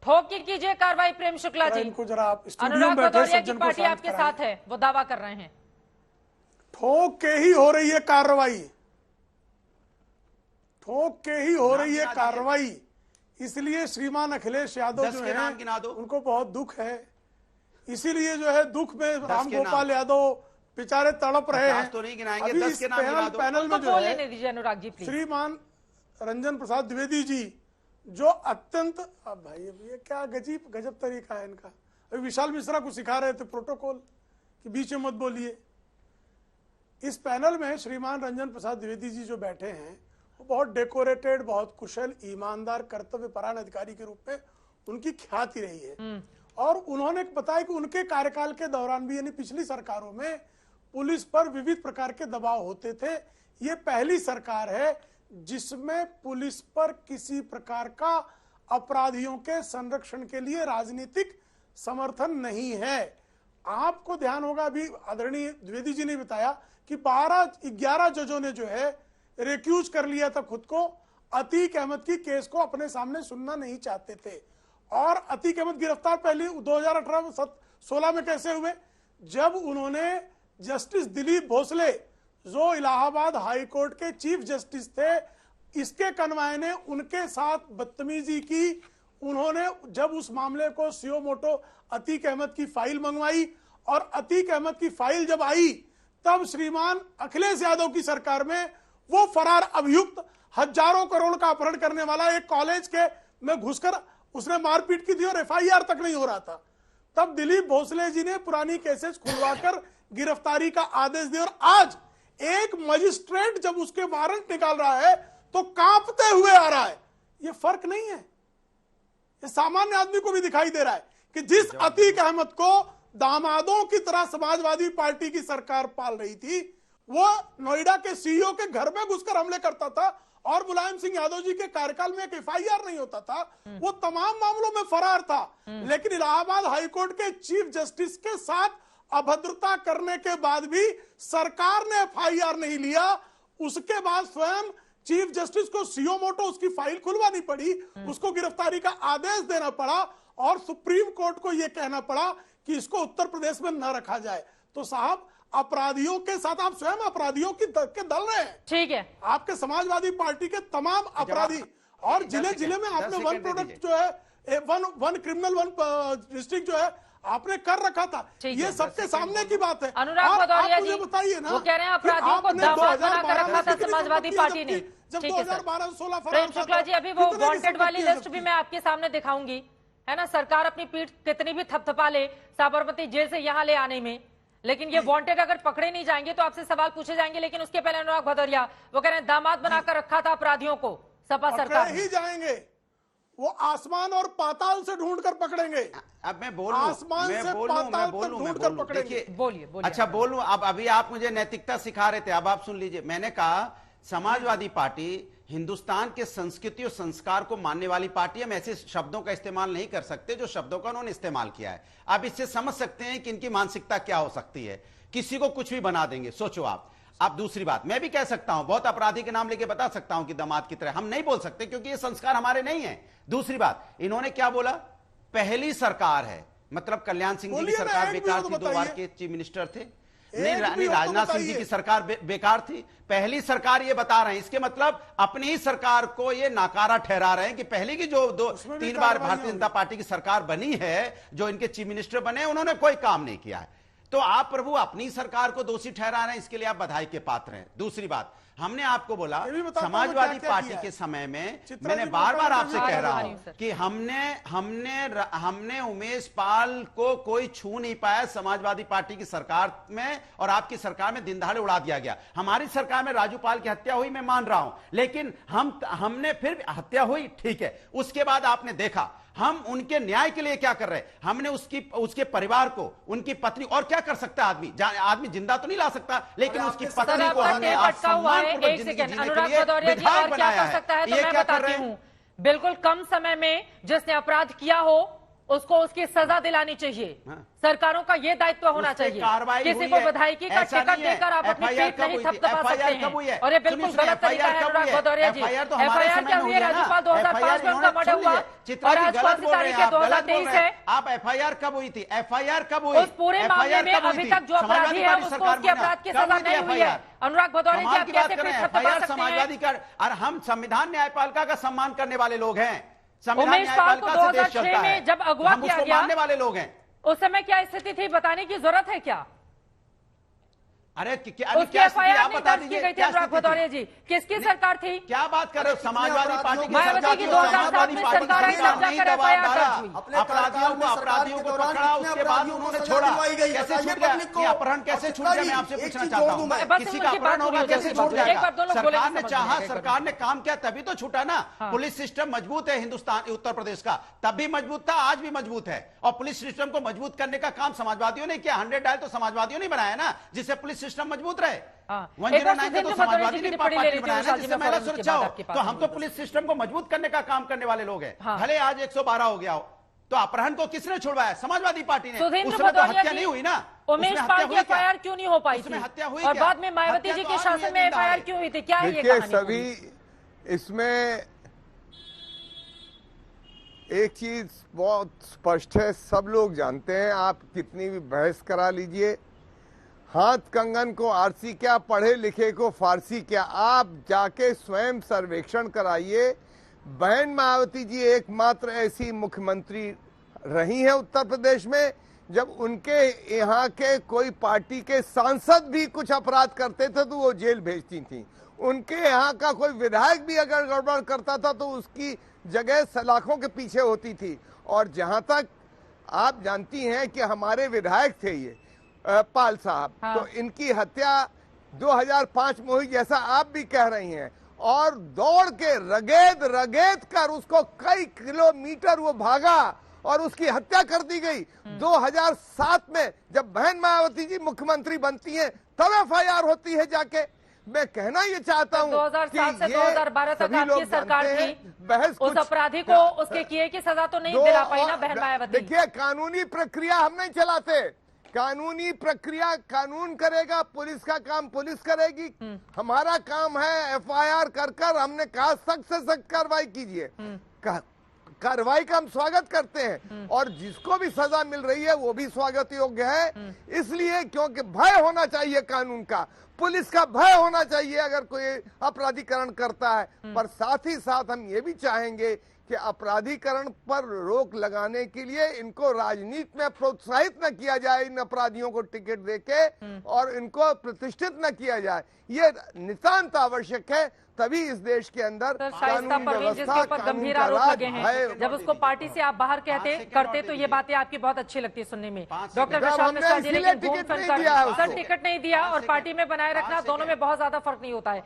ठोक के कीजिए कार्रवाई प्रेम शुक्ला जी। इनको जरा आप स्टूडियो में अनुराग बैठे भदौरिया की सज्जन को पार्टी शांत आपके कराइए। साथ है, वो दावा कर रहे हैं। ठोक के ही हो रही है कार्रवाई, ठोक के ही हो रही है कार्रवाई। इसलिए श्रीमान अखिलेश यादव जो है उनको बहुत दुख है। इसीलिए जो है दुख में रामगोपाल यादव बेचारे तड़प रहे हैं। तो नहीं गिनाएंगे, अभी 10 इस के नाम गिना दो। पैनल में जो है दीजिए अनुराग जी प्लीज। श्रीमान रंजन प्रसाद द्विवेदी जी जो अत्यंत, अब भाई ये क्या गजब तरीका है इनका। अभी विशाल मिश्रा को सिखा रहे थे प्रोटोकॉल कि बीच में मत बोलिए। इस पैनल में श्रीमान रंजन प्रसाद द्विवेदी जी जो बैठे हैं वो बहुत डेकोरेटेड, बहुत कुशल, ईमानदार, कर्तव्यपरायण अधिकारी के रूप में उनकी ख्याति रही है। और उन्होंने बताया कि उनके कार्यकाल के दौरान भी यानी पिछली सरकारों में पुलिस पर विविध प्रकार के दबाव होते थे। ये पहली सरकार है जिसमें पुलिस पर किसी प्रकार का अपराधियों के संरक्षण के लिए राजनीतिक समर्थन नहीं है। आपको ध्यान होगा, अभी आदरणीय द्विवेदी जी ने बताया कि 12-11 जजों ने जो है रिक्यूज कर लिया था खुद को। अतीक अहमद की केस को अपने सामने सुनना नहीं चाहते थे। और अतीक अहमद गिरफ्तार पहले 2018-16 में कैसे हुए, जब उन्होंने जस्टिस दिलीप भोसले जो इलाहाबाद हाई कोर्ट के चीफ जस्टिस थे, इसके कन्वाय ने उनके साथ बदतमीजी की। उन्होंने जब उस मामले को सियो मोटो अतीक अहमद की फाइल मंगवाई और अतीक अहमद की फाइल जब आई तब श्रीमान अखिलेश यादव की सरकार में वो फरार अभियुक्त हजारों करोड़ का अपहरण करने वाला एक कॉलेज के में घुसकर उसने मारपीट की थी और एफआईआर तक नहीं हो रहा था। तब दिलीप भोसले जी ने पुरानी केसेस खुलवाकर गिरफ्तारी का आदेश दिया। और आज एक मजिस्ट्रेट जब उसके वारंट निकाल रहा है तो कांपते हुए आ रहा है। ये फर्क नहीं है, ये सामान्य आदमी को भी दिखाई दे रहा है कि जिस अतीक अहमद को दामादों की तरह समाजवादी पार्टी की सरकार पाल रही थी, वो नोएडा के सीईओ के घर में घुसकर हमले करता था और मुलायम सिंह यादव जी के कार्यकाल में एक एफआईआर नहीं होता था, वो तमाम मामलों में फरार था। लेकिन इलाहाबाद हाईकोर्ट के चीफ जस्टिस के साथ अभद्रता करने के बाद भी सरकार ने एफआईआर नहीं लिया। उसके बाद स्वयं चीफ जस्टिस को सियो मोटो उसकी फाइल खुलवानी पड़ी, उसको गिरफ्तारी का आदेश देना पड़ा और सुप्रीम कोर्ट को यह कहना पड़ा कि इसको उत्तर प्रदेश में न रखा जाए। तो साहब, अपराधियों के साथ आप स्वयं अपराधियों के दल रहे हैं। ठीक है, आपके समाजवादी पार्टी के तमाम अपराधी और जिले जिले में आपने वन प्रोडक्ट जो है वन क्रिमिनल वन डिस्ट्रिक्ट जो है आपने कर रखा था। ये सबके सामने की बात है। अनुराग भदौरिया जी बताइए ना, वो कह रहे हैं अपराधियों को दामाद बनाकर रखा था समाजवादी पार्टी ने। जब 2012-16 प्रेम शुक्ला जी, अभी वो वांटेड वाली लिस्ट भी मैं आपके सामने दिखाऊंगी, है ना। सरकार अपनी पीठ कितनी भी थपथपा ले साबरमती जेल से यहाँ ले आने में, लेकिन ये वांटेड अगर पकड़े नहीं जाएंगे तो आपसे सवाल पूछे जाएंगे। लेकिन उसके पहले अनुराग भदौरिया वो कह रहे हैं दामाद बनाकर रखा था अपराधियों को सपा सरकार ही जाएंगे, वो आसमान और पाताल से ढूंढकर पकड़ेंगे। अब मैं बोलूं, आसमान से पाताल तक ढूंढकर पकड़ेंगे। बोलिए। अच्छा बोलूं, अब अभी आप मुझे नैतिकता सिखा रहे थे, अब आप सुन लीजिए। मैंने कहा समाजवादी पार्टी हिंदुस्तान के संस्कृति और संस्कार को मानने वाली पार्टी। हम ऐसे शब्दों का इस्तेमाल नहीं कर सकते जो शब्दों का उन्होंने इस्तेमाल किया है। आप इससे समझ सकते हैं कि इनकी मानसिकता क्या हो सकती है। किसी को कुछ भी बना देंगे, सोचो आप। दूसरी बात मैं भी कह सकता हूं, बहुत अपराधी के नाम लेके बता सकता हूं कि दामाद की तरह। हम नहीं बोल सकते क्योंकि ये संस्कार हमारे नहीं है। दूसरी बात, इन्होंने क्या बोला, पहली सरकार है, मतलब कल्याण सिंह जी की सरकार बेकार थी, 2 बार के चीफ मिनिस्टर थे। नहीं, राजनाथ सिंह जी की सरकार बेकार थी, पहली सरकार ये बता रहे हैं। इसके मतलब अपनी ही सरकार को ये नाकारा ठहरा रहे हैं कि पहले की जो 2-3 बार भारतीय जनता पार्टी की सरकार बनी है, जो इनके चीफ मिनिस्टर बने, उन्होंने कोई काम नहीं किया है। तो आप प्रभु अपनी सरकार को दोषी ठहरा रहे हैं, इसके लिए आप बधाई के पात्र हैं। दूसरी बात, हमने आपको बोला समाजवादी पार्टी के समय में, मैंने बार बार आपसे कह रहा हूं कि हमने उमेश पाल को कोई छू नहीं पाया समाजवादी पार्टी की सरकार में, और आपकी सरकार में दिन दहाड़े उड़ा दिया गया। हमारी सरकार में राजू पाल की हत्या हुई, मैं मान रहा हूं, लेकिन हमने फिर हत्या हुई, ठीक है। उसके बाद आपने देखा हम उनके न्याय के लिए क्या कर रहे हैं। हमने उसके परिवार को, उनकी पत्नी, और क्या कर सकता है आदमी जिंदा तो नहीं ला सकता, लेकिन उसकी पत्नी को हमने एक सेकंड, अनुराग भदौरिया जी, और क्या कर सकता है तो मैं बताती हूँ। बिल्कुल कम समय में जिसने अपराध किया हो उसको उसकी सजा दिलानी चाहिए। सरकारों का ये दायित्व होना चाहिए। किसी को विधायकी का टिकट देकर आप अपनी पीठ नहीं थपथपा सकते हैं। और ये बिल्कुल गलत तरीका है अनुराग भदौरिया जी। एफआईआर क्या हुई है? राज्यपाल 2005 में उनका मर्डर हुआ और आज कौन सी तारीख है? 2023 है। आप एफआईआर कब हुई थी? एफआईआर कब हुई? उस पूरे मामले में अभी तक जो अपराधी है उसको उसके अपराध की सजा नहीं हुई है। अनुराग भदौरिया जी, आप कैसे पीठ थपथपा सकते समाजवादी का, और हम संविधान न्यायपालिका का सम्मान करने वाले लोग हैं। उमेश पाल को 2006 में जब अगवा किया गया, मानने वाले लोग हैं। उस समय क्या स्थिति थी बताने की जरूरत है क्या? अरे उसकी एफआईआर नहीं दर्ज की गई थी अनुराग भदौरिया जी। किसकी सरकार थी? क्या बात कर रहे हो? समाजवादी पार्टी की मायावती की 2007 में सरकार आई, तब जाकर एफआईआर दर्ज हुई। अपराधियों को पकड़ा, उसके बाद उन्होंने छोड़ा। कैसे छूट गया? ये अपहरण कैसे छूट गया? मैं आपसे पूछना चाहता हूँ। किसी का अपहरण होगा कैसे छूट जाएगा? सरकार ने चाहा, सरकार ने काम किया तभी तो छूटा ना। पुलिस सिस्टम मजबूत है हिंदुस्तान, उत्तर प्रदेश का, तब भी मजबूत था, आज भी मजबूत है। और पुलिस सिस्टम को मजबूत करने का काम समाजवादियों ने किया। 100 डायल तो समाजवादियों ने बनाया ना, जिससे पुलिस सिस्टम मजबूत रहे। 109 तो समाजवादी ने पार्टी बनाया ना, जिससे महिला सुरक्षा हो। तो हम तो पुलिस सिस्टम को मजबूत करने का काम करने वाले लोग हैं। भले आज 112 हो गया हो, तो अपहरण को किसने छुड़वाया? समाजवादी पार्टी ने। उसमें तो हत्या नहीं हुई ना। उमेश पाल की एफआईआर क्यों नहीं हो पाई थी? हत्या हुई और बाद में मायावती जी के शासन में एफआईआर क्यों हुई थी? क्या है ये कहानी? सभी इसमें एक चीज बहुत स्पष्ट है, सब लोग जानते हैं। आप कितनी भी बहस करा लीजिए, हाथ कंगन को आरसी क्या, पढ़े लिखे को फारसी क्या। आप जाके स्वयं सर्वेक्षण कराइए। बहन मायावती जी एकमात्र ऐसी मुख्यमंत्री रही हैं उत्तर प्रदेश में जब उनके यहाँ के कोई पार्टी के सांसद भी कुछ अपराध करते थे तो वो जेल भेजती थी। उनके यहाँ का कोई विधायक भी अगर गड़बड़ करता था तो उसकी जगह सलाखों के पीछे होती थी। और जहां तक आप जानती हैं कि हमारे विधायक थे ये पाल साहब, तो इनकी हत्या 2005 में हुई जैसा आप भी कह रही हैं, और दौड़ के रगेद कर उसको कई किलोमीटर वो भागा और उसकी हत्या कर दी गई। 2007 में जब बहन मायावती जी मुख्यमंत्री बनती हैं तब एफआईआर होती है जाके। मैं कहना ये चाहता हूँ 2007 से 2012 तक आपकी सरकार थी, बहस उस अपराधी को उसके किए की सजा तो नहीं दिला पाई ना बहन मायावती। देखिए, कानूनी प्रक्रिया हम नहीं चलाते, कानूनी प्रक्रिया कानून करेगा, पुलिस का काम पुलिस करेगी। हमारा काम है एफआईआर कर हमने कहा सख्त से सख्त कार्रवाई कीजिए। कार्रवाई का हम स्वागत करते हैं और जिसको भी सजा मिल रही है वो भी स्वागत योग्य है। इसलिए क्योंकि भय होना चाहिए कानून का, पुलिस का भय होना चाहिए अगर कोई अपराधीकरण करता है। पर साथ ही साथ हम ये भी चाहेंगे कि अपराधीकरण पर रोक लगाने के लिए इनको राजनीति में प्रोत्साहित न किया जाए, इन अपराधियों को टिकट देके, और इनको प्रतिष्ठित न किया जाए। ये नितांत आवश्यक है, तभी इस देश के अंदर कानून व्यवस्था, गंभीर आरोप लगे हैं। जब उसको पार्टी से आप बाहर करते तो ये बातें आपकी बहुत अच्छी लगती है सुनने में। डॉक्टर प्रशांत मिश्रा जी ने सर टिकट नहीं दिया और पार्टी में बनाए रखना, दोनों में बहुत ज्यादा फर्क नहीं होता है।